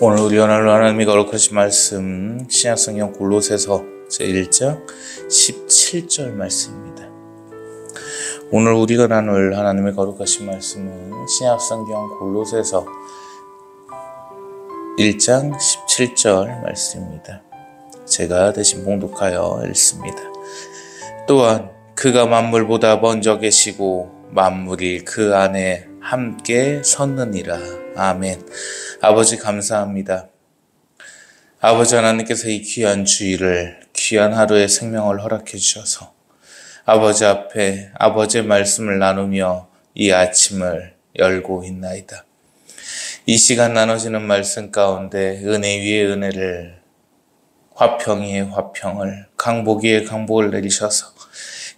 오늘 우리 하나님이 거룩하신 말씀 신약성경 골로새서 제1장 17절 말씀입니다. 오늘 우리가 나눌 하나님의 거룩하신 말씀은 신약성경 골로새서 1장 17절 말씀입니다. 제가 대신 봉독하여 읽습니다. 또한 그가 만물보다 먼저 계시고 만물이 그 안에 함께 섰느니라. 아멘. 아버지 감사합니다. 아버지 하나님께서 이 귀한 주일을, 귀한 하루의 생명을 허락해 주셔서 아버지 앞에 아버지의 말씀을 나누며 이 아침을 열고 있나이다. 이 시간 나눠지는 말씀 가운데 은혜 위에 은혜를, 화평 위에 화평을, 강복 위에 강복을 내리셔서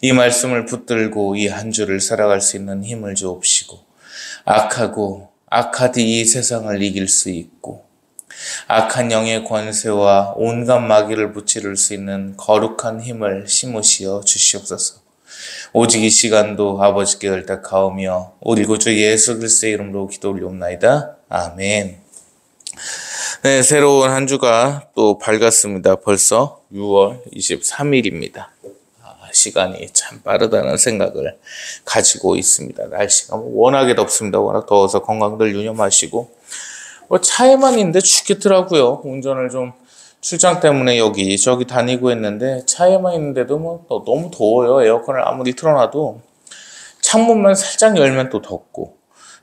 이 말씀을 붙들고 이 한 주를 살아갈 수 있는 힘을 주옵시고, 악하디 이 세상을 이길 수 있고 악한 영의 권세와 온갖 마귀를 무찌를 수 있는 거룩한 힘을 심으시어 주시옵소서. 오직 이 시간도 아버지께 의탁하오며 우리 구주 예수 그리스도의 이름으로 기도 올리옵나이다. 아멘. 네, 새로운 한 주가 또 밝았습니다. 벌써 6월 23일입니다. 시간이 참 빠르다는 생각을 가지고 있습니다. 날씨가 워낙에 덥습니다. 워낙 더워서 건강들 유념하시고, 차에만 있는데 춥겠더라고요. 운전을 좀 출장 때문에 여기저기 다니고 했는데 차에만 있는데도 너무 더워요. 에어컨을 아무리 틀어놔도 창문만 살짝 열면 또 덥고,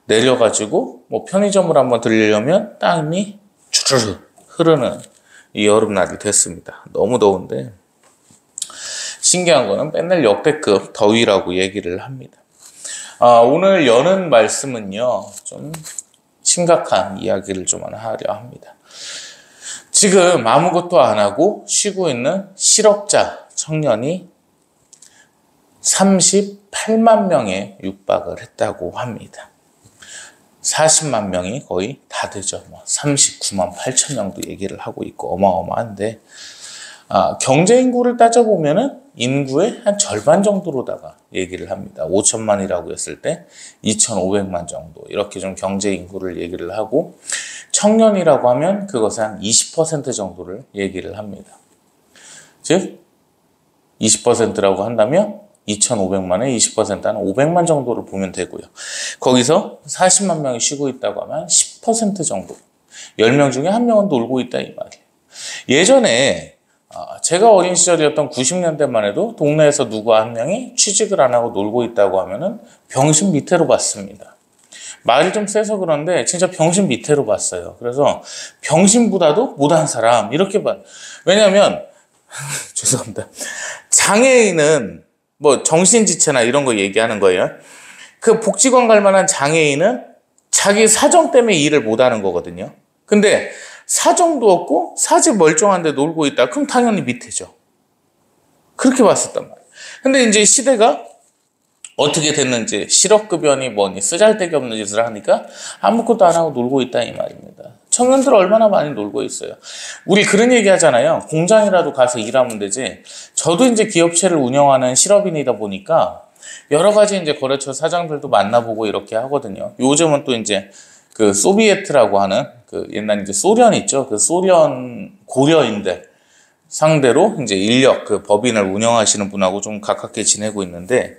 내려가지고 편의점을 한번 들리려면 땀이 주르르 흐르는 이 여름날이 됐습니다. 너무 더운데 신기한 거는 맨날 역대급 더위라고 얘기를 합니다. 오늘 여는 말씀은요, 좀 심각한 이야기를 좀 하려 합니다. 지금 아무것도 안 하고 쉬고 있는 실업자 청년이 38만 명에 육박을 했다고 합니다. 40만 명이 거의 다 되죠. 39만 8천 명도 얘기를 하고 있고 어마어마한데, 경제 인구를 따져보면은 인구의 한 절반 정도로다가 얘기를 합니다. 5천만이라고 했을 때 2,500만 정도, 이렇게 좀 경제 인구를 얘기를 하고, 청년이라고 하면 그것의 한 20% 정도를 얘기를 합니다. 즉 20%라고 한다면 2,500만에 20%는 500만 정도를 보면 되고요. 거기서 40만 명이 쉬고 있다고 하면 10% 정도, 10명 중에 1명은 놀고 있다 이 말이에요. 예전에 제가 어린 시절이었던 90년대만 해도 동네에서 누구 한 명이 취직을 안 하고 놀고 있다고 하면은 병신 밑으로 봤습니다. 말이 좀 세서 그런데 진짜 병신 밑으로 봤어요. 그래서 병신보다도 못한 사람 이렇게 봐요. 왜냐하면 죄송합니다. 장애인은 정신지체나 이런 거 얘기하는 거예요. 그 복지관 갈 만한 장애인은 자기 사정 때문에 일을 못하는 거거든요. 근데 사정도 없고 사지 멀쩡한데 놀고 있다. 그럼 당연히 밑에죠. 그렇게 봤었단 말이에요. 근데 이제 시대가 어떻게 됐는지, 실업급여니 뭐니 쓰잘데기 없는 짓을 하니까 아무것도 안 하고 놀고 있다 이 말입니다. 청년들 얼마나 많이 놀고 있어요. 우리 그런 얘기 하잖아요. 공장이라도 가서 일하면 되지. 저도 이제 기업체를 운영하는 실업인이다 보니까 여러 가지 이제 거래처 사장들도 만나보고 이렇게 하거든요. 요즘은 또 이제 그 소비에트라고 하는 옛날 이제 소련 있죠. 그 소련 고려인들 상대로 이제 인력, 법인을 운영하시는 분하고 좀 가깝게 지내고 있는데,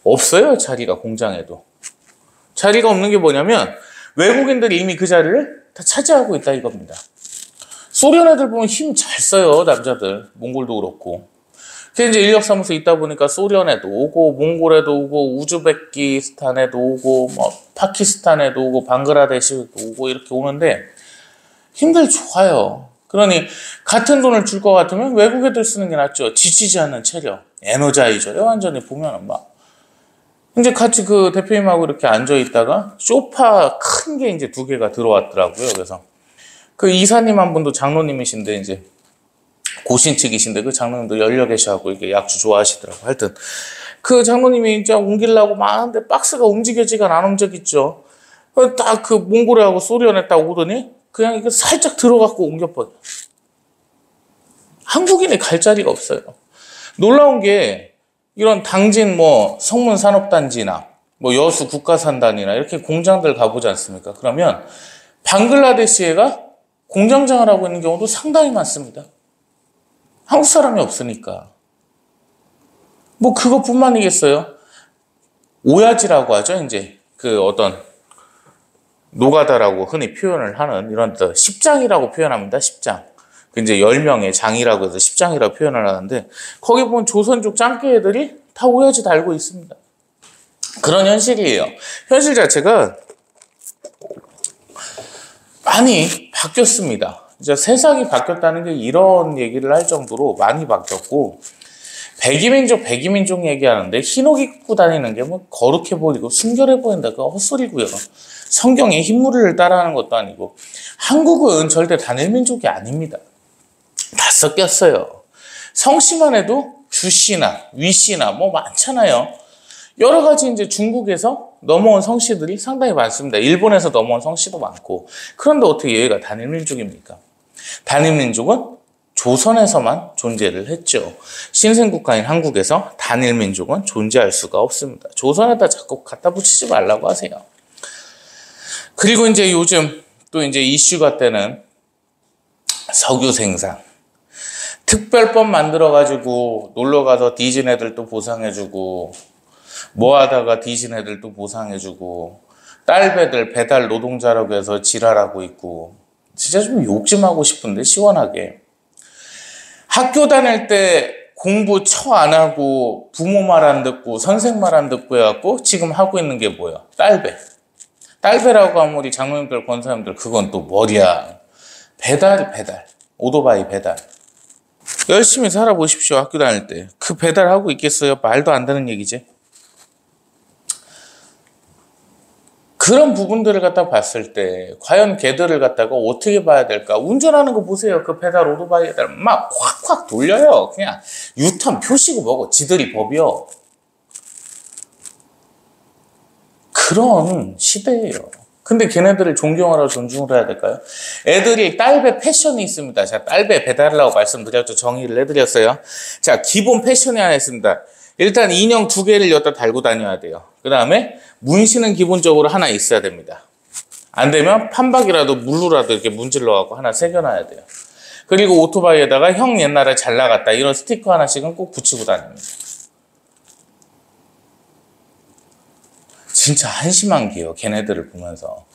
없어요. 자리가, 공장에도. 자리가 없는 게 뭐냐면 외국인들이 이미 그 자리를 다 차지하고 있다 이겁니다. 소련 애들 보면 힘 잘 써요. 남자들. 몽골도 그렇고. 그래서 이제 인력사무소 있다 보니까 소련에도 오고, 몽골에도 오고, 우즈베키스탄에도 오고, 파키스탄에도 오고, 방글라데시에도 오고, 이렇게 오는데 힘들 좋아요. 그러니 같은 돈을 줄 것 같으면 외국 애들 쓰는 게 낫죠. 지치지 않는 체력, 에너자이저요. 완전히 보면은 이제 같이 그 대표님하고 이렇게 앉아 있다가 소파 큰 게 이제 2개가 들어왔더라고요. 그래서 그 이사님 한 분도 장로님이신데 이제 고신측이신데 그 장로님도 열려 계셔갖고 이렇게 약주 좋아하시더라고. 하여튼 그 장로님이 이제 옮기려고 막 하는데 박스가 움직이지가 안 움직였죠. 딱 그 몽골에하고 소련에 딱 오더니 그냥 이거 살짝 들어갖고 옮겨버려. 한국인이 갈 자리가 없어요. 놀라운 게 이런 당진 성문산업단지나 여수 국가산단이나 이렇게 공장들 가보지 않습니까? 그러면 방글라데시애가 공장장을 하고 있는 경우도 상당히 많습니다. 한국 사람이 없으니까. 뭐 그것뿐만이겠어요. 오야지라고 하죠. 이제 그 어떤 노가다라고 흔히 표현을 하는 이런 십장이라고 표현합니다. 십장. 그 이제 10명의 장이라고 해서 십장이라고 표현을 하는데 거기 보면 조선족 짱깨 애들이 다 오야지 달고 있습니다. 그런 현실이에요. 현실 자체가 많이 바뀌었습니다. 이제 세상이 바뀌었다는 게 이런 얘기를 할 정도로 많이 바뀌었고 백이민족 얘기하는데 흰옷 입고 다니는 게 뭐 거룩해 보이고 순결해 보인다. 그거 헛소리고요. 성경의 흰물을 따라하는 것도 아니고 한국은 절대 단일민족이 아닙니다. 다 섞였어요. 성씨만 해도 주씨나 위씨나 뭐 많잖아요. 여러 가지 이제 중국에서 넘어온 성씨들이 상당히 많습니다. 일본에서 넘어온 성씨도 많고. 그런데 어떻게 여기가 단일민족입니까? 단일민족은 조선에서만 존재를 했죠. 신생국가인 한국에서 단일민족은 존재할 수가 없습니다. 조선에다 자꾸 갖다 붙이지 말라고 하세요. 그리고 이제 요즘 또 이제 이슈가 되는 석유 생산. 특별법 만들어가지고 놀러가서 뒤진 애들도 보상해주고 뭐 하다가 뒤진 애들도 보상해주고 딸배들 배달 노동자라고 해서 지랄하고 있고 진짜 좀 욕 좀 하고 싶은데 시원하게 학교 다닐 때 공부 처 안 하고 부모 말 안 듣고 선생 말 안 듣고 해갖고 지금 하고 있는 게 뭐야? 딸배라고 하면 우리 장로님들 권사님들 그건 또 뭐야? 배달 오토바이 배달 열심히 살아보십시오. 학교 다닐 때 그 배달하고 있겠어요? 말도 안 되는 얘기지. 그런 부분들을 갖다 봤을 때 과연 걔들을 갖다가 어떻게 봐야 될까? 운전하는 거 보세요. 그 배달 오토바이 애들 막 확확 돌려요. 그냥 유턴 표시고 뭐고 지들이 법이요. 그런 시대예요. 근데 걔네들을 존경하라 존중을 해야 될까요? 애들이 딸배 패션이 있습니다. 제가 딸배 배달이라고 말씀드렸죠. 정의를 해드렸어요. 자, 기본 패션이 하나 있습니다. 일단 인형 2개를 여기다 달고 다녀야 돼요. 그 다음에 문신은 기본적으로 하나 있어야 됩니다. 안 되면 판박이라도 물로라도 이렇게 문질러갖고 하나 새겨놔야 돼요. 그리고 오토바이에다가 형 옛날에 잘 나갔다 이런 스티커 하나씩은 꼭 붙이고 다닙니다. 진짜 한심한 게요. 걔네들을 보면서.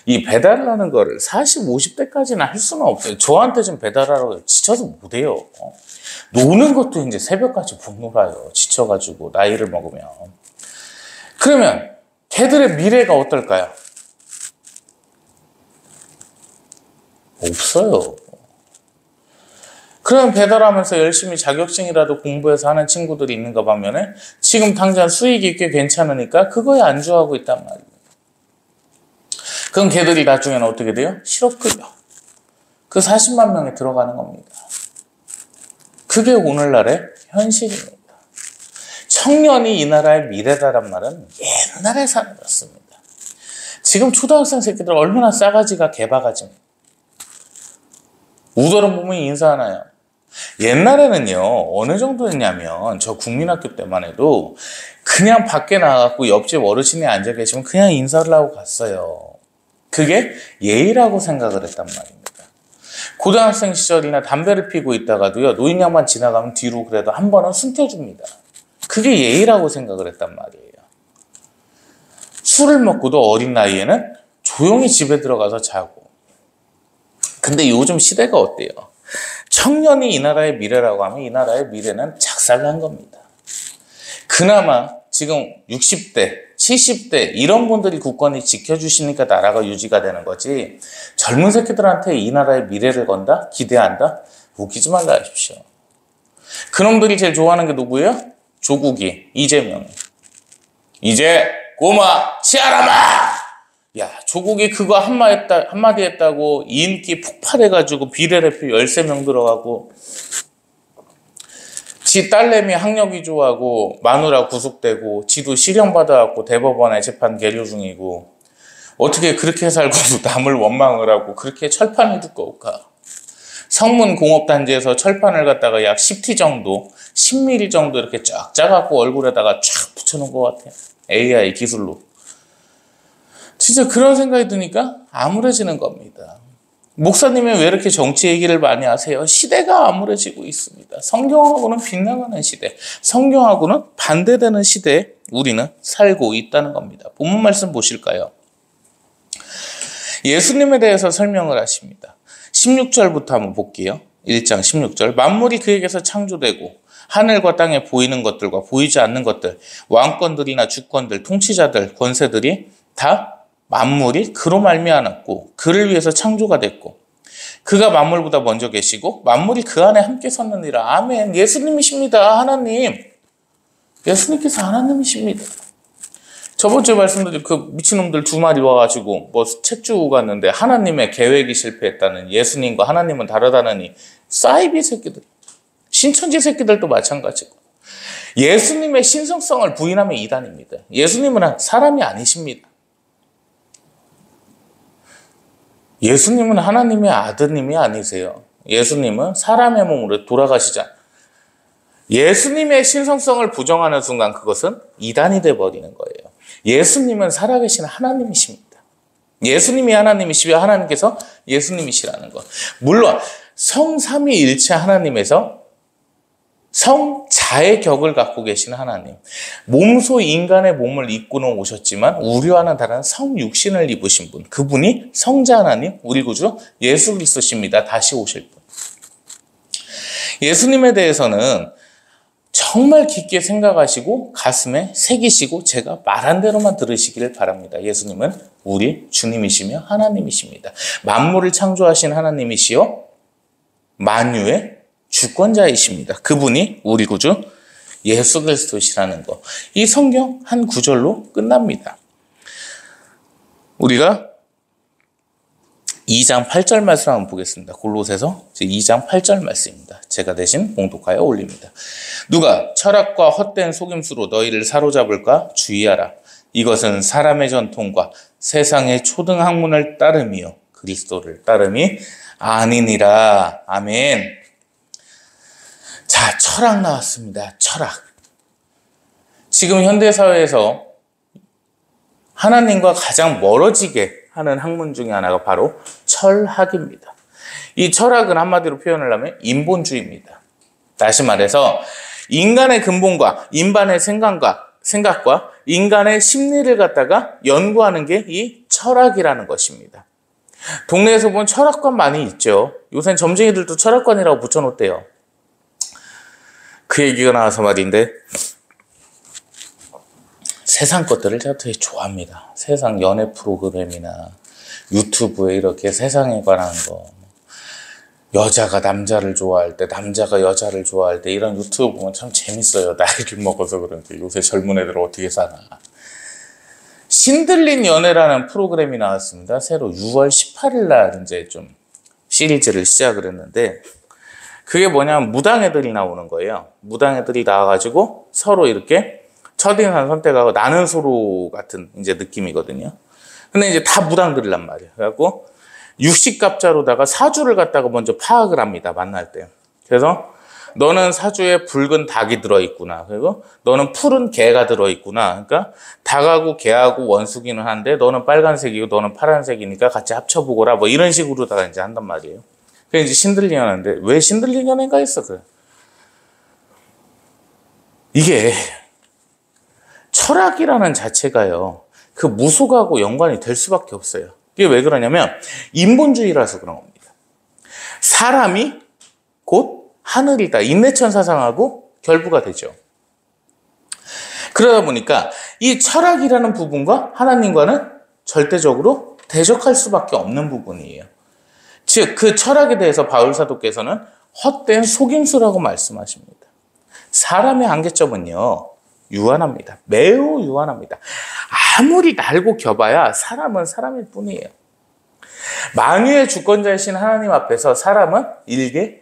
이 배달을 하는 거를 40, 50대까지는 할 수는 없어요. 저한테 좀 배달하라고 지쳐서 못해요. 노는 것도 이제 새벽까지 못 놀아요. 지쳐가지고 나이를 먹으면. 그러면 걔들의 미래가 어떨까요? 없어요. 그럼 배달하면서 열심히 자격증이라도 공부해서 하는 친구들이 있는가 보면은 지금 당장 수익이 꽤 괜찮으니까 그거에 안주하고 있단 말이에요. 그럼 걔들이 나중에는 어떻게 돼요? 실업급여. 그 40만 명에 들어가는 겁니다. 그게 오늘날의 현실입니다. 청년이 이 나라의 미래다란 말은 옛날에 사라졌습니다. 지금 초등학생 새끼들 얼마나 싸가지가 개바가지입니다. 우더러 보면 인사하나요? 옛날에는요 어느 정도였냐면 저 국민학교 때만 해도 그냥 밖에 나가고 옆집 어르신이 앉아 계시면 그냥 인사를 하고 갔어요. 그게 예의라고 생각을 했단 말입니다. 고등학생 시절이나 담배를 피고 있다가도요 노인 양반 지나가면 뒤로 그래도 한 번은 숨겨줍니다. 그게 예의라고 생각을 했단 말이에요. 술을 먹고도 어린 나이에는 조용히 집에 들어가서 자고. 근데 요즘 시대가 어때요? 청년이 이 나라의 미래라고 하면 이 나라의 미래는 작살난 겁니다. 그나마 지금 60대, 70대 이런 분들이 국권이 지켜주시니까 나라가 유지가 되는 거지 젊은 새끼들한테 이 나라의 미래를 건다? 기대한다? 웃기지 말라 하십시오. 그놈들이 제일 좋아하는 게 누구예요? 조국이, 이재명. 이제 꼬마 치아라마! 야, 조국이 그거 한마디 했다고 인기 폭발해가지고 비례대표 13명 들어가고 지 딸내미 학력 위조하고 마누라 구속되고 지도 실형받아갖고 대법원에 재판 계류 중이고 어떻게 그렇게 살고도 남을 원망을 하고 그렇게 철판이 두꺼울까? 성문공업단지에서 철판을 갖다가 약 10T 정도 10mm 정도 이렇게 쫙 짜갖고 얼굴에다가 쫙 붙여놓은 것 같아요. AI 기술로. 진짜 그런 생각이 드니까 암울해지는 겁니다. 목사님이 왜 이렇게 정치 얘기를 많이 하세요? 시대가 암울해지고 있습니다. 성경하고는 빗나가는 시대, 성경하고는 반대되는 시대에 우리는 살고 있다는 겁니다. 본문 말씀 보실까요? 예수님에 대해서 설명을 하십니다. 16절부터 한번 볼게요. 1장 16절. 만물이 그에게서 창조되고 하늘과 땅에 보이는 것들과 보이지 않는 것들, 왕권들이나 주권들, 통치자들, 권세들이 다 만물이 그로 말미암았고 그를 위해서 창조가 됐고 그가 만물보다 먼저 계시고 만물이 그 안에 함께 섰느니라. 아멘. 예수님이십니다. 하나님. 예수님께서 하나님이십니다. 저번 주에 말씀드린 그 미친놈들 2마리 와가지고 뭐 책 주고 갔는데 하나님의 계획이 실패했다는, 예수님과 하나님은 다르다느니 사이비 새끼들, 신천지 새끼들도 마찬가지고, 예수님의 신성성을 부인하면 이단입니다. 예수님은 사람이 아니십니다. 예수님은 하나님의 아드님이 아니세요. 예수님은 사람의 몸으로 돌아가시지 않아요. 예수님의 신성성을 부정하는 순간 그것은 이단이 되어버리는 거예요. 예수님은 살아계신 하나님이십니다. 예수님이 하나님이시며 하나님께서 예수님이시라는 것. 물론 성삼위일체 하나님에서 성자의 격을 갖고 계신 하나님, 몸소 인간의 몸을 입고는 오셨지만 우리와는 다른 성육신을 입으신 분, 그분이 성자 하나님, 우리 구주 예수 그리스도십니다. 다시 오실 분. 예수님에 대해서는 정말 깊게 생각하시고 가슴에 새기시고 제가 말한 대로만 들으시기를 바랍니다. 예수님은 우리 주님이시며 하나님이십니다. 만물을 창조하신 하나님이시요 만유의 주권자이십니다. 그분이 우리 구주 예수 그리스도시라는 거. 이 성경 한 구절로 끝납니다. 우리가 2장 8절 말씀 한번 보겠습니다. 골로새서 2장 8절 말씀입니다. 제가 대신 봉독하여 올립니다. 누가 철학과 헛된 속임수로 너희를 사로잡을까 주의하라. 이것은 사람의 전통과 세상의 초등학문을 따름이요 그리스도를 따름이 아니니라. 아멘. 자, 철학 나왔습니다. 철학. 지금 현대사회에서 하나님과 가장 멀어지게 하는 학문 중에 하나가 바로 철학입니다. 이 철학은 한마디로 표현을 하면 인본주의입니다. 다시 말해서 인간의 근본과 인간의 생각과 인간의 심리를 갖다가 연구하는 게 이 철학이라는 것입니다. 동네에서 보면 철학관 많이 있죠. 요새는 점쟁이들도 철학관이라고 붙여놓대요. 그 얘기가 나와서 말인데, 세상 것들을 제가 되게 좋아합니다. 세상 연애 프로그램이나 유튜브에 이렇게 세상에 관한 거, 여자가 남자를 좋아할 때, 남자가 여자를 좋아할 때 이런 유튜브 보면 참 재밌어요. 나이를 먹어서 그런지 요새 젊은 애들 어떻게 사나. 신들린 연애라는 프로그램이 나왔습니다. 새로 6월 18일 날 이제 좀 시리즈를 시작을 했는데, 그게 뭐냐면 무당애들이 나오는 거예요. 무당애들이 나와가지고 서로 이렇게 첫인상 선택하고 나는 서로 같은 이제 느낌이거든요. 근데 이제 다 무당들이란 말이에요. 그래갖고 육식갑자로다가 사주를 갖다가 먼저 파악을 합니다. 만날 때. 그래서 너는 사주에 붉은 닭이 들어있구나. 그리고 너는 푸른 개가 들어있구나. 그러니까 닭하고 개하고 원수기는 한데 너는 빨간색이고 너는 파란색이니까 같이 합쳐보거라. 뭐 이런 식으로다가 이제 한단 말이에요. 그게 이제 신들린 연애인데 왜 신들린 연애가 있어? 그래. 이게 철학이라는 자체가요, 그 무속하고 연관이 될 수밖에 없어요. 이게 왜 그러냐면 인본주의라서 그런 겁니다. 사람이 곧 하늘이다. 인내천사상하고 결부가 되죠. 그러다 보니까 이 철학이라는 부분과 하나님과는 절대적으로 대적할 수밖에 없는 부분이에요. 즉, 그 철학에 대해서 바울 사도께서는 헛된 속임수라고 말씀하십니다. 사람의 한계점은요, 유한합니다. 매우 유한합니다. 아무리 날고 겨봐야 사람은 사람일 뿐이에요. 만유의 주권자이신 하나님 앞에서 사람은 일개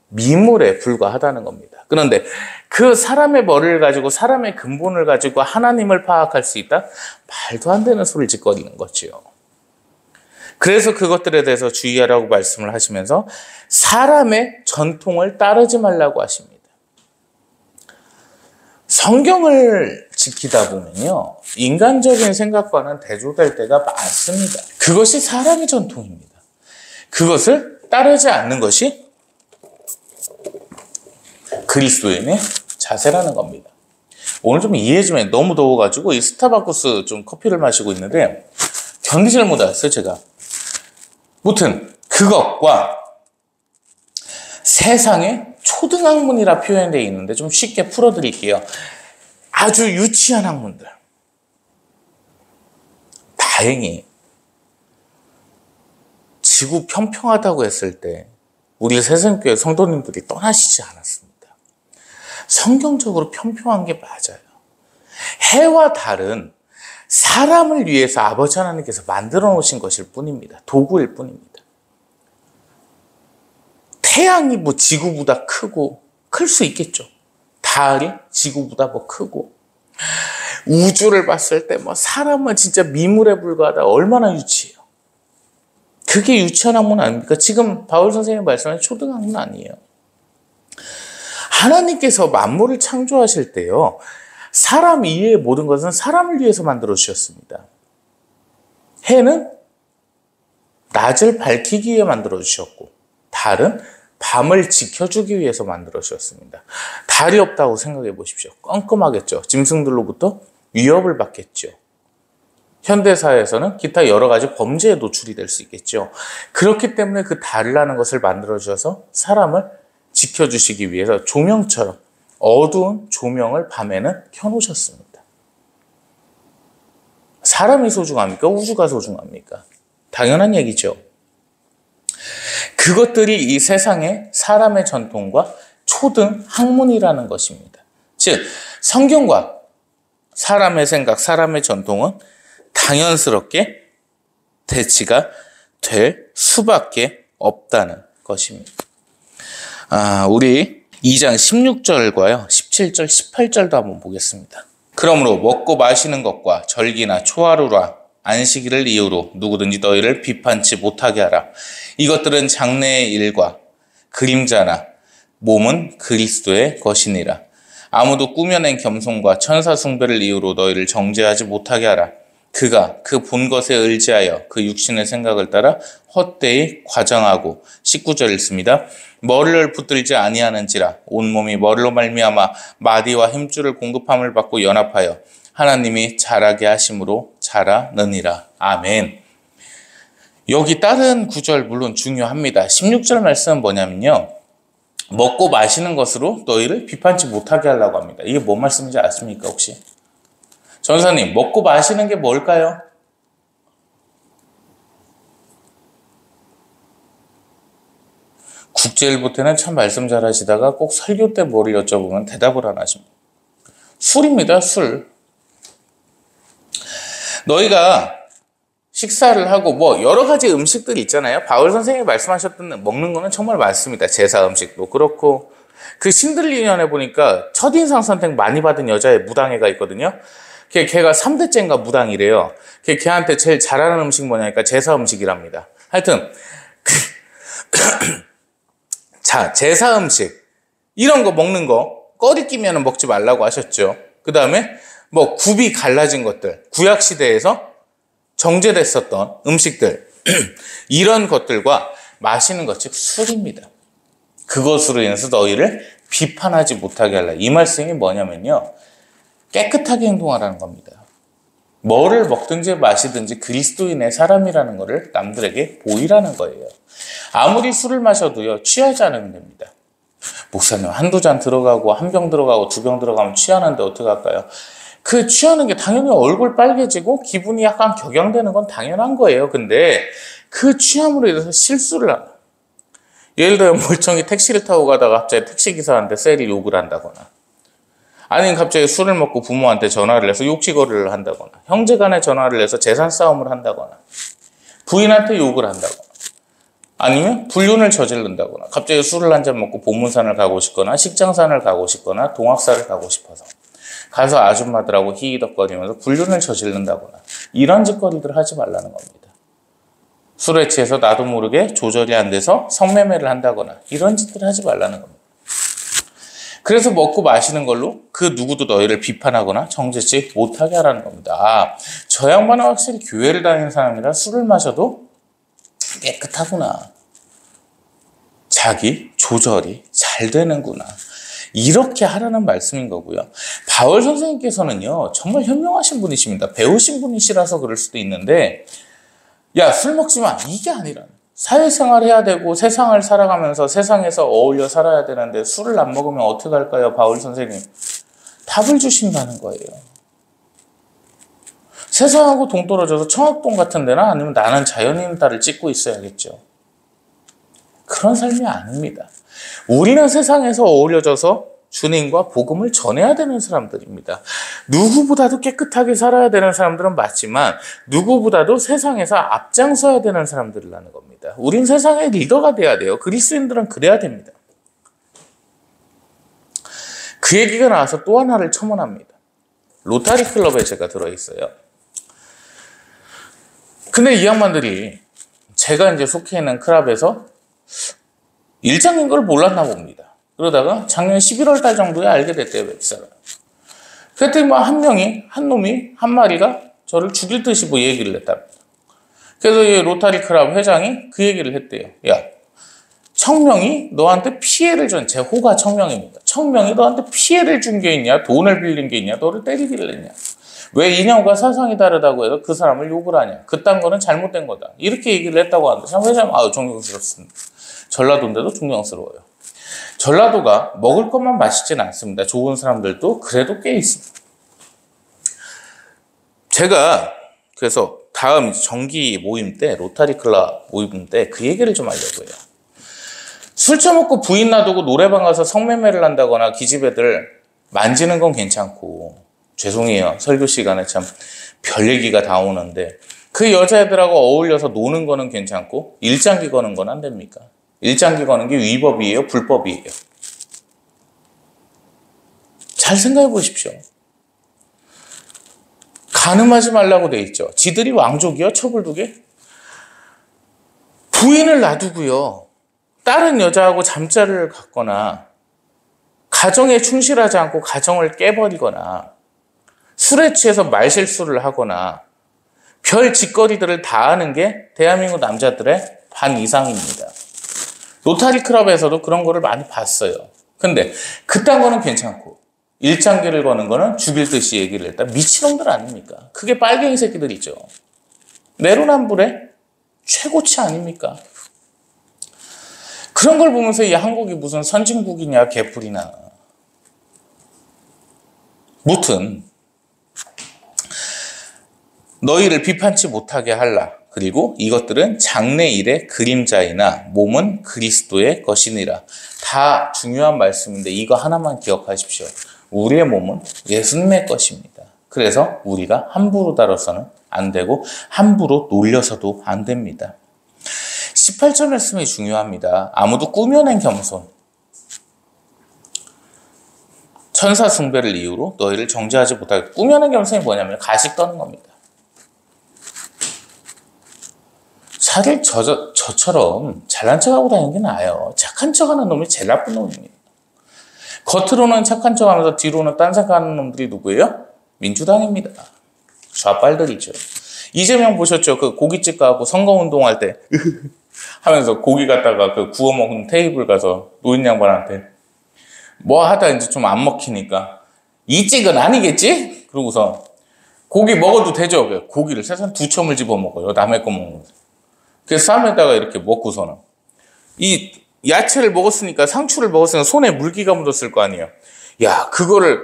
미물에 불과하다는 겁니다. 그런데 그 사람의 머리를 가지고 사람의 근본을 가지고 하나님을 파악할 수 있다? 말도 안 되는 소리를 짓거리는 거지요. 그래서 그것들에 대해서 주의하라고 말씀을 하시면서 사람의 전통을 따르지 말라고 하십니다. 성경을 지키다 보면요, 인간적인 생각과는 대조될 때가 많습니다. 그것이 사람의 전통입니다. 그것을 따르지 않는 것이 그리스도인의 자세라는 겁니다. 오늘 좀 이해 좀 해. 너무 더워가지고 이 스타바크스 좀 커피를 마시고 있는데 견디질 못했어요, 제가. 무튼 그것과 세상의 초등학문이라 표현되어 있는데 좀 쉽게 풀어드릴게요. 아주 유치한 학문들. 다행히 지구 평평하다고 했을 때 우리 새생교회 성도님들이 떠나시지 않았습니다. 성경적으로 평평한 게 맞아요. 해와 달은 사람을 위해서 아버지 하나님께서 만들어 놓으신 것일 뿐입니다. 도구일 뿐입니다. 태양이 뭐 지구보다 크고 클 수 있겠죠. 달이 지구보다 뭐 크고 우주를 봤을 때 뭐 사람은 진짜 미물에 불과하다. 얼마나 유치해요. 그게 유치한 학문 아닙니까? 지금 바울 선생님이 말씀하신 초등학문 아니에요. 하나님께서 만물을 창조하실 때요, 사람 이외의 모든 것은 사람을 위해서 만들어 주셨습니다. 해는 낮을 밝히기 위해 만들어 주셨고, 달은 밤을 지켜주기 위해서 만들어 주셨습니다. 달이 없다고 생각해 보십시오. 껌껌하겠죠. 짐승들로부터 위협을 받겠죠. 현대사회에서는 기타 여러 가지 범죄에 노출이 될 수 있겠죠. 그렇기 때문에 그 달이라는 것을 만들어 주셔서 사람을 지켜주시기 위해서 조명처럼 어두운 조명을 밤에는 켜놓으셨습니다. 사람이 소중합니까? 우주가 소중합니까? 당연한 얘기죠. 그것들이 이 세상의 사람의 전통과 초등 학문이라는 것입니다. 즉, 성경과 사람의 생각, 사람의 전통은 당연스럽게 대치가 될 수밖에 없다는 것입니다. 우리 2장 16절과요, 17절, 18절도 한번 보겠습니다. 그러므로 먹고 마시는 것과 절기나 초하루라 안식일을 이유로 누구든지 너희를 비판치 못하게 하라. 이것들은 장래의 일과 그림자나 몸은 그리스도의 것이니라. 아무도 꾸며낸 겸손과 천사 숭배를 이유로 너희를 정죄하지 못하게 하라. 그가 그 본 것에 의지하여 그 육신의 생각을 따라 헛되이 과장하고 19절 읽습니다. 머리를 붙들지 아니하는지라 온몸이 머리로 말미암아 마디와 힘줄을 공급함을 받고 연합하여 하나님이 자라게 하심으로 자라느니라. 아멘. 여기 다른 구절 물론 중요합니다. 16절 말씀은 뭐냐면요, 먹고 마시는 것으로 너희를 비판치 못하게 하려고 합니다. 이게 뭔 말씀인지 아십니까 혹시? 전사님, 먹고 마시는 게 뭘까요? 국제일보 때는 참 말씀 잘하시다가 꼭 설교 때 뭘 여쭤보면 대답을 안 하십니다. 술입니다, 술. 너희가 식사를 하고 뭐 여러 가지 음식들이 있잖아요. 바울 선생님이 말씀하셨던 먹는 거는 정말 많습니다. 제사 음식도 그렇고, 그 신들리년에 보니까 첫인상 선택 많이 받은 여자의 무당애가 있거든요. 걔가 3대째인가 무당이래요. 걔한테 제일 잘하는 음식 뭐냐니까 제사 음식이랍니다. 하여튼 자, 제사 음식 이런 거 먹는 거 꺼리 끼면 먹지 말라고 하셨죠. 그 다음에 뭐 굽이 갈라진 것들, 구약 시대에서 정제됐었던 음식들 이런 것들과 마시는 것, 즉 술입니다. 그것으로 인해서 너희를 비판하지 못하게 하라. 이 말씀이 뭐냐면요, 깨끗하게 행동하라는 겁니다. 뭐를 먹든지 마시든지 그리스도인의 사람이라는 것을 남들에게 보이라는 거예요. 아무리 술을 마셔도요, 취하지 않으면 됩니다. 목사님, 한두 잔 들어가고 한 병 들어가고 두 병 들어가면 취하는데 어떡할까요? 그 취하는 게 당연히 얼굴 빨개지고 기분이 약간 격양되는 건 당연한 거예요. 근데 그 취함으로 인해서 실수를 하나, 예를 들어 멀쩡히 택시를 타고 가다가 갑자기 택시기사한테 쎄리 욕을 한다거나, 아니면 갑자기 술을 먹고 부모한테 전화를 해서 욕지거리를 한다거나, 형제간에 전화를 해서 재산 싸움을 한다거나, 부인한테 욕을 한다거나, 아니면 불륜을 저지른다거나, 갑자기 술을 한 잔 먹고 보문산을 가고 싶거나 식장산을 가고 싶거나 동학사를 가고 싶어서 가서 아줌마들하고 히히덕거리면서 불륜을 저지른다거나, 이런 짓거리들을 하지 말라는 겁니다. 술에 취해서 나도 모르게 조절이 안 돼서 성매매를 한다거나 이런 짓들을 하지 말라는 겁니다. 그래서 먹고 마시는 걸로 그 누구도 너희를 비판하거나 정죄치 못하게 하라는 겁니다. 저 양반은 확실히 교회를 다니는 사람이라 술을 마셔도 깨끗하구나. 자기 조절이 잘 되는구나. 이렇게 하라는 말씀인 거고요. 바울 선생님께서는요, 정말 현명하신 분이십니다. 배우신 분이시라서 그럴 수도 있는데, 야, 술 먹지 마. 이게 아니라. 사회생활 해야 되고 세상을 살아가면서 세상에서 어울려 살아야 되는데 술을 안 먹으면 어떻게 할까요? 바울 선생님. 답을 주신다는 거예요. 세상하고 동떨어져서 청학동 같은 데나 아니면 나는 자연인 딸을 찍고 있어야겠죠. 그런 삶이 아닙니다. 우리는 세상에서 어울려져서 주님과 복음을 전해야 되는 사람들입니다. 누구보다도 깨끗하게 살아야 되는 사람들은 맞지만 누구보다도 세상에서 앞장서야 되는 사람들이라는 겁니다. 우린 세상의 리더가 돼야 돼요. 그리스도인들은 그래야 됩니다. 그 얘기가 나와서 또 하나를 첨언합니다. 로타리 클럽에 제가 들어있어요. 근데 이 양반들이 제가 이제 속해 있는 클럽에서 일장인 걸 몰랐나 봅니다. 그러다가 작년 11월 달 정도에 알게 됐대요, 웹사를. 그랬더니 뭐 한 놈이, 한 마리가 저를 죽일 듯이 뭐 얘기를 했답니다. 그래서 이 로타리 클럽 회장이 그 얘기를 했대요. 야, 청명이 너한테 피해를 준, 제 호가 청명입니다. 청명이 너한테 피해를 준 게 있냐, 돈을 빌린 게 있냐, 너를 때리기를 했냐. 왜 인형과 사상이 다르다고 해서 그 사람을 욕을 하냐. 그딴 거는 잘못된 거다. 이렇게 얘기를 했다고 하는데 참 회장님, 존경스럽습니다. 전라도인데도 존경스러워요. 전라도가 먹을 것만 맛있진 않습니다. 좋은 사람들도 그래도 꽤 있습니다. 제가 그래서 다음 정기 모임 때, 로타리 클럽 모임 때 그 얘기를 좀 하려고 해요. 술 처먹고 부인 놔두고 노래방 가서 성매매를 한다거나 기집애들 만지는 건 괜찮고, 죄송해요. 설교 시간에 참 별 얘기가 다 오는데 그 여자애들하고 어울려서 노는 거는 괜찮고 일장기 거는 건 안 됩니까? 일장기 거는 게 위법이에요? 불법이에요? 잘 생각해 보십시오. 간음하지 말라고 돼 있죠. 지들이 왕족이요? 처벌두개? 부인을 놔두고요. 다른 여자하고 잠자리를 갖거나 가정에 충실하지 않고 가정을 깨버리거나 술에 취해서 말실수를 하거나 별 짓거리들을 다 하는 게 대한민국 남자들의 반 이상입니다. 로타리 클럽에서도 그런 거를 많이 봤어요. 근데 그딴 거는 괜찮고 일장기를 거는 거는 죽일 듯이 얘기를 했다. 미친놈들 아닙니까? 그게 빨갱이 새끼들이죠. 내로남불의 최고치 아닙니까? 그런 걸 보면서 이 한국이 무슨 선진국이냐 개뿔이나. 무튼 너희를 비판치 못하게 하라. 그리고 이것들은 장래일의 그림자이나 몸은 그리스도의 것이니라. 다 중요한 말씀인데 이거 하나만 기억하십시오. 우리의 몸은 예수님의 것입니다. 그래서 우리가 함부로 다뤄서는 안 되고 함부로 놀려서도 안 됩니다. 18절 말씀이 중요합니다. 아무도 꾸며낸 겸손. 천사 숭배를 이유로 너희를 정죄하지 못하게. 꾸며낸 겸손이 뭐냐면 가식 떠는 겁니다. 차라리 저처럼 잘난 척하고 다니는 게 나아요. 착한 척하는 놈이 제일 나쁜 놈입니다. 겉으로는 착한 척하면서 뒤로는 딴 생각하는 놈들이 누구예요? 민주당입니다. 좌빨들이죠. 이재명 보셨죠? 그 고깃집 가고 선거운동할 때 하면서 고기 갖다가 그 구워 먹는 테이블 가서 노인 양반한테 뭐 하다 이제 좀 안 먹히니까 이 찍은 아니겠지? 그러고서 고기 먹어도 되죠? 고기를 세상 두 첨을 집어 먹어요. 남의 거 먹는 거. 그래서 쌈에다가 이렇게 먹고서는 이 야채를 먹었으니까 상추를 먹었으니까 손에 물기가 묻었을 거 아니에요. 야, 그거를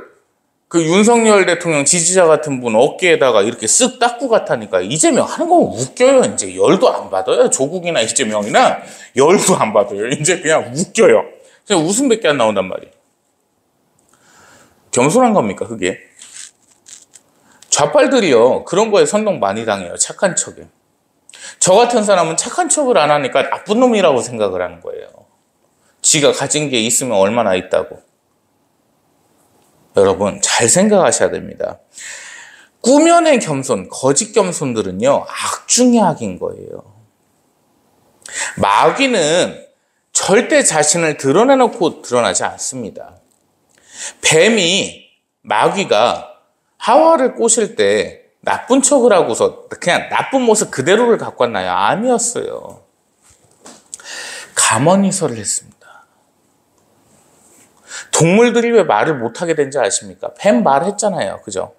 그 윤석열 대통령 지지자 같은 분 어깨에다가 이렇게 쓱 닦고 갔다니까. 이재명 하는 거 웃겨요. 이제 열도 안 받아요. 조국이나 이재명이나 열도 안 받아요. 이제 그냥 웃겨요. 그냥 웃음밖에 안 나온단 말이에요. 겸손한 겁니까 그게? 좌빨들이요. 그런 거에 선동 많이 당해요. 착한 척에. 저 같은 사람은 착한 척을 안 하니까 나쁜 놈이라고 생각을 하는 거예요. 지가 가진 게 있으면 얼마나 있다고. 여러분 잘 생각하셔야 됩니다. 꾸며낸 겸손, 거짓 겸손들은요. 악 중의 악인 거예요. 마귀는 절대 자신을 드러내놓고 드러나지 않습니다. 뱀이 마귀가 하와를 꼬실 때 나쁜 척을 하고서 그냥 나쁜 모습 그대로를 갖고 왔나요? 아니었어요. 감언이설을 했습니다. 동물들이 왜 말을 못하게 된지 아십니까? 뱀 말했잖아요. 그죠?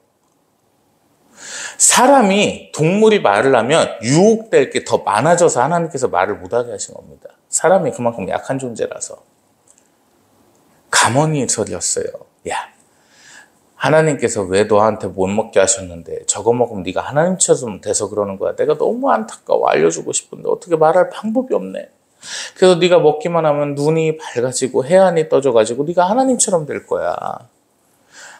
사람이, 동물이 말을 하면 유혹될 게 더 많아져서 하나님께서 말을 못하게 하신 겁니다. 사람이 그만큼 약한 존재라서. 감언이설이었어요. 야, 하나님께서 왜 너한테 못 먹게 하셨는데 저거 먹으면 네가 하나님처럼 돼서 그러는 거야. 내가 너무 안타까워. 알려주고 싶은데 어떻게 말할 방법이 없네. 그래서 네가 먹기만 하면 눈이 밝아지고 해안이 떠져가지고 네가 하나님처럼 될 거야.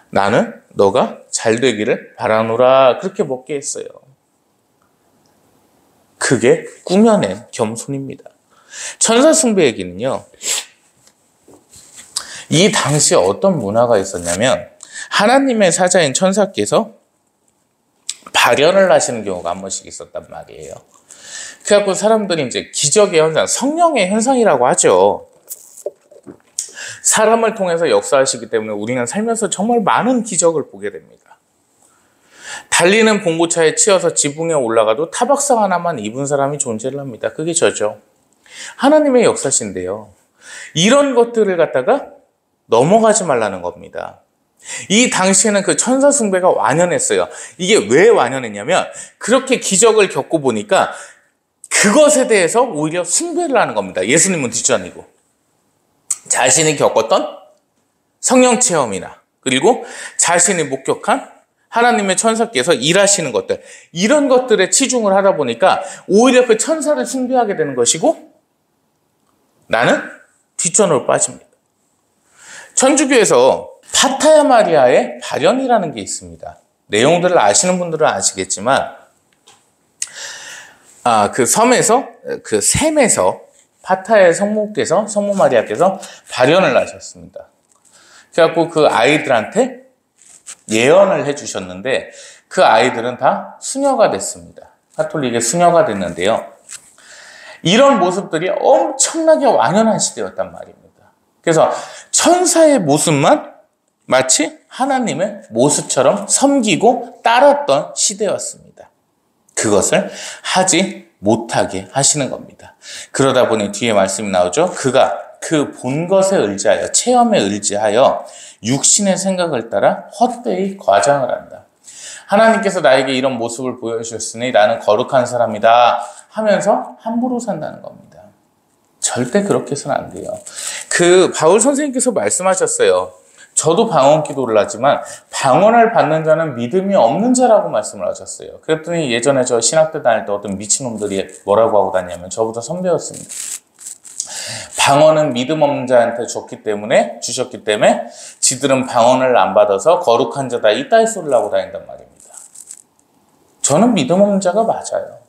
나는 너가 잘 되기를 바라노라. 그렇게 먹게 했어요. 그게 꾸며낸 겸손입니다. 천사 숭배 얘기는요, 이 당시에 어떤 문화가 있었냐면 하나님의 사자인 천사께서 발현을 하시는 경우가 한 번씩 있었단 말이에요. 그래갖고 사람들이 이제 기적의 현상, 성령의 현상이라고 하죠. 사람을 통해서 역사하시기 때문에 우리는 살면서 정말 많은 기적을 보게 됩니다. 달리는 봉고차에 치여서 지붕에 올라가도 타박상 하나만 입은 사람이 존재를 합니다. 그게 저죠. 하나님의 역사신데요. 이런 것들을 갖다가 넘어가지 말라는 겁니다. 이 당시에는 그 천사 숭배가 완연했어요. 이게 왜 완연했냐면 그렇게 기적을 겪고 보니까 그것에 대해서 오히려 숭배를 하는 겁니다. 예수님은 뒷전이고. 자신이 겪었던 성령 체험이나 그리고 자신이 목격한 하나님의 천사께서 일하시는 것들, 이런 것들에 치중을 하다 보니까 오히려 그 천사를 숭배하게 되는 것이고 나는 뒷전으로 빠집니다. 천주교에서 파타야 마리아의 발현이라는 게 있습니다. 내용들을 아시는 분들은 아시겠지만 그 섬에서, 그 샘에서 파타야의 성모께서, 성모 마리아께서 발현을 하셨습니다. 그래갖고 그 아이들한테 예언을 해주셨는데 그 아이들은 다 수녀가 됐습니다. 가톨릭의 수녀가 됐는데요. 이런 모습들이 엄청나게 완연한 시대였단 말입니다. 그래서 천사의 모습만 마치 하나님의 모습처럼 섬기고 따랐던 시대였습니다. 그것을 하지 못하게 하시는 겁니다. 그러다 보니 뒤에 말씀이 나오죠. 그가 그 본 것에 의지하여, 체험에 의지하여 육신의 생각을 따라 헛되이 과장을 한다. 하나님께서 나에게 이런 모습을 보여주셨으니 나는 거룩한 사람이다 하면서 함부로 산다는 겁니다. 절대 그렇게 해서는 안 돼요. 그 바울 선생님께서 말씀하셨어요. 저도 방언 기도를 하지만 방언을 받는 자는 믿음이 없는 자라고 말씀을 하셨어요. 그랬더니 예전에 저 신학교 다닐 때 어떤 미친놈들이 뭐라고 하고 다니냐면 저보다 선배였습니다. 방언은 믿음 없는 자한테 주셨기 때문에 지들은 방언을 안 받아서 거룩한 자다 이따위 소리를 하고 다닌단 말입니다. 저는 믿음 없는 자가 맞아요.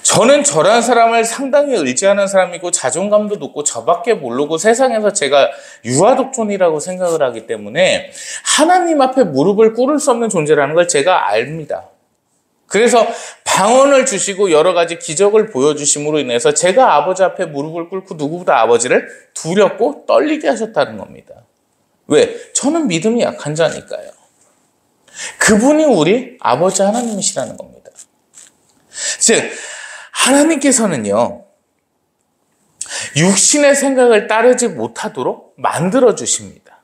저는 저런 사람을 상당히 의지하는 사람이고 자존감도 높고 저밖에 모르고 세상에서 제가 유아독존이라고 생각을 하기 때문에 하나님 앞에 무릎을 꿇을 수 없는 존재라는 걸 제가 압니다. 그래서 방언을 주시고 여러 가지 기적을 보여주심으로 인해서 제가 아버지 앞에 무릎을 꿇고 누구보다 아버지를 두렵고 떨리게 하셨다는 겁니다. 왜? 저는 믿음이 약한 자니까요. 그분이 우리 아버지 하나님이시라는 겁니다. 즉 하나님께서는요, 육신의 생각을 따르지 못하도록 만들어 주십니다.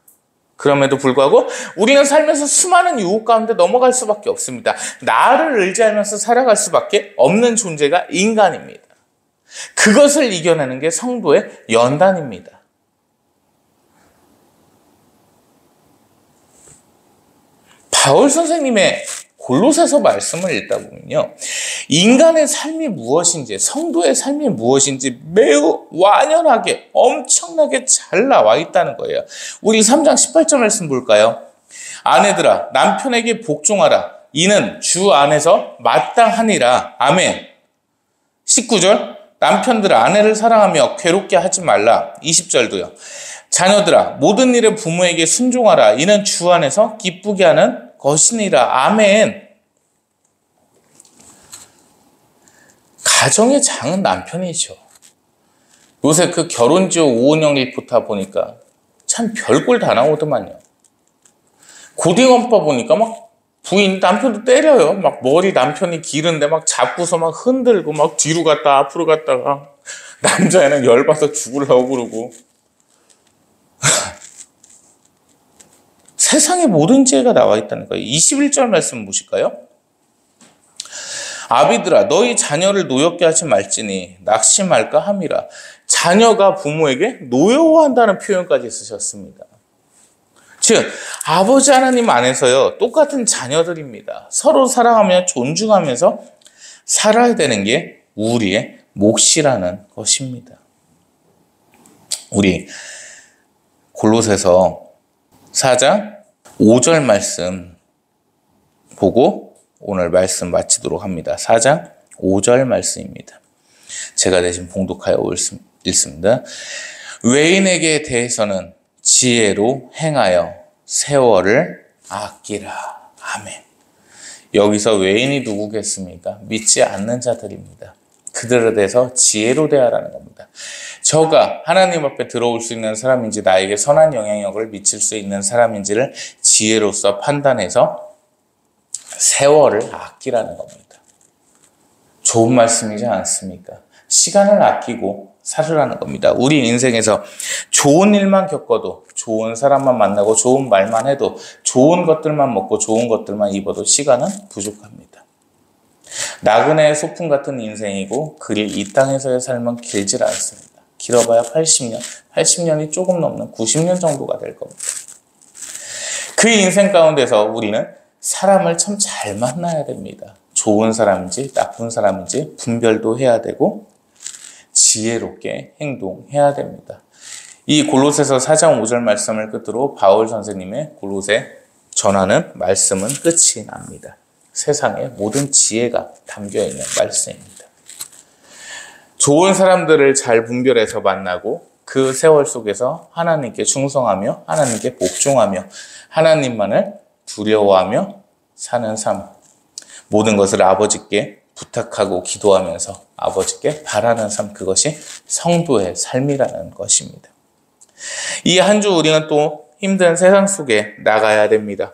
그럼에도 불구하고 우리는 살면서 수많은 유혹 가운데 넘어갈 수밖에 없습니다. 나를 의지하면서 살아갈 수밖에 없는 존재가 인간입니다. 그것을 이겨내는 게 성도의 연단입니다. 바울 선생님의 골로새서 말씀을 읽다 보면요, 인간의 삶이 무엇인지, 성도의 삶이 무엇인지 매우 완연하게, 엄청나게 잘 나와 있다는 거예요. 우리 3장 18절 말씀 볼까요? 아내들아, 남편에게 복종하라. 이는 주 안에서 마땅하니라. 아멘. 19절, 남편들아, 아내를 사랑하며 괴롭게 하지 말라. 20절도요. 자녀들아, 모든 일에 부모에게 순종하라. 이는 주 안에서 기쁘게 하는 것이니라. 아멘. 가정의 장은 남편이죠. 요새 그 결혼지옥 오은영 리포터 보니까 참 별꼴 다 나오더만요. 고딩엄빠 보니까 막 부인 남편도 때려요. 막 머리 남편이 기른데 막 잡고서 막 흔들고 막 뒤로 갔다 앞으로 갔다가 남자애는 열받아 죽으려고 그러고. 세상의 모든 지혜가 나와 있다는 거예요. 21절 말씀 보실까요? 아비들아 너희 자녀를 노엽게 하지 말지니 낙심할까 함이라. 자녀가 부모에게 노여워한다는 표현까지 쓰셨습니다. 즉 아버지 하나님 안에서요 똑같은 자녀들입니다. 서로 사랑하며 존중하면서 살아야 되는 게 우리의 몫이라는 것입니다. 우리 골로새서 4장 5절 말씀 보고 오늘 말씀 마치도록 합니다. 4장 5절 말씀입니다. 제가 대신 봉독하여 읽습니다. 외인에게 대해서는 지혜로 행하여 세월을 아끼라. 아멘. 여기서 외인이 누구겠습니까? 믿지 않는 자들입니다. 그들에 대해서 지혜로 대하라는 겁니다. 저가 하나님 앞에 들어올 수 있는 사람인지 나에게 선한 영향력을 미칠 수 있는 사람인지를 지혜로서 판단해서 세월을 아끼라는 겁니다. 좋은 말씀이지 않습니까? 시간을 아끼고 살으라는 겁니다. 우리 인생에서 좋은 일만 겪어도, 좋은 사람만 만나고, 좋은 말만 해도, 좋은 것들만 먹고, 좋은 것들만 입어도 시간은 부족합니다. 나그네의 소풍 같은 인생이고, 그리 이 땅에서의 삶은 길질 않습니다. 길어봐야 80년, 80년이 조금 넘는 90년 정도가 될 겁니다. 그 인생 가운데서 우리는 사람을 참 잘 만나야 됩니다. 좋은 사람인지 나쁜 사람인지 분별도 해야 되고 지혜롭게 행동해야 됩니다. 이 골로새서 4장 5절 말씀을 끝으로 바울 선생님의 골로새 전하는 말씀은 끝이 납니다. 세상의 모든 지혜가 담겨있는 말씀입니다. 좋은 사람들을 잘 분별해서 만나고 그 세월 속에서 하나님께 충성하며 하나님께 복종하며 하나님만을 두려워하며 사는 삶, 모든 것을 아버지께 부탁하고 기도하면서 아버지께 바라는 삶, 그것이 성도의 삶이라는 것입니다. 이 한 주 우리는 또 힘든 세상 속에 나가야 됩니다.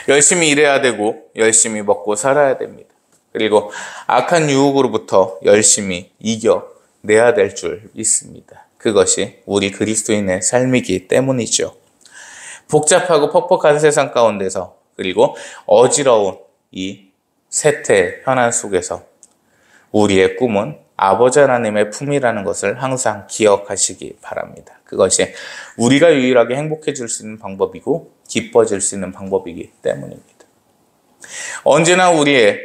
열심히 일해야 되고 열심히 먹고 살아야 됩니다. 그리고 악한 유혹으로부터 열심히 이겨내야 될 줄 믿습니다. 그것이 우리 그리스도인의 삶이기 때문이죠. 복잡하고 퍽퍽한 세상 가운데서 그리고 어지러운 이 세태 현안 속에서 우리의 꿈은 아버지 하나님의 품이라는 것을 항상 기억하시기 바랍니다. 그것이 우리가 유일하게 행복해질 수 있는 방법이고 기뻐질 수 있는 방법이기 때문입니다. 언제나 우리의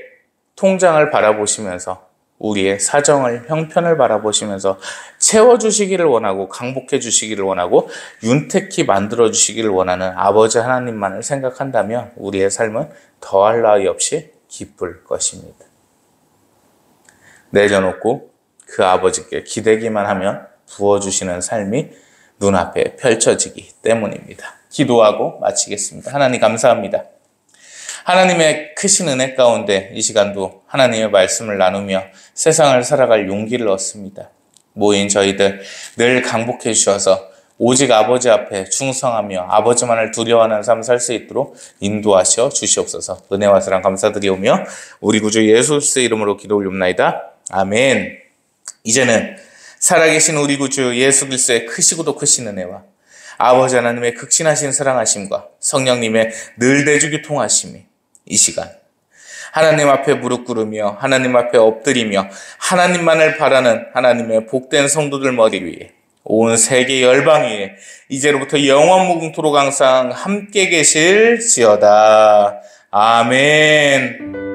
통장을 바라보시면서 우리의 사정을 형편을 바라보시면서 채워주시기를 원하고 강복해 주시기를 원하고 윤택히 만들어주시기를 원하는 아버지 하나님만을 생각한다면 우리의 삶은 더할 나위 없이 기쁠 것입니다. 내려놓고 그 아버지께 기대기만 하면 부어주시는 삶이 눈앞에 펼쳐지기 때문입니다. 기도하고 마치겠습니다. 하나님 감사합니다. 하나님의 크신 은혜 가운데 이 시간도 하나님의 말씀을 나누며 세상을 살아갈 용기를 얻습니다. 모인 저희들 늘 강복해 주셔서 오직 아버지 앞에 충성하며 아버지만을 두려워하는 삶 살 수 있도록 인도하셔 주시옵소서. 은혜와 사랑 감사드리오며 우리 구주 예수 그리스도의 이름으로 기도 올립나이다. 아멘. 이제는 살아계신 우리 구주 예수 그리스도의 크시고도 크신 은혜와 아버지 하나님의 극진하신 사랑하심과 성령님의 늘 대주기 통하심이 이 시간 하나님 앞에 무릎 꿇으며 하나님 앞에 엎드리며 하나님만을 바라는 하나님의 복된 성도들 머리 위에 온 세계 열방 위에 이제로부터 영원 무궁토록 항상 함께 계실지어다. 아멘.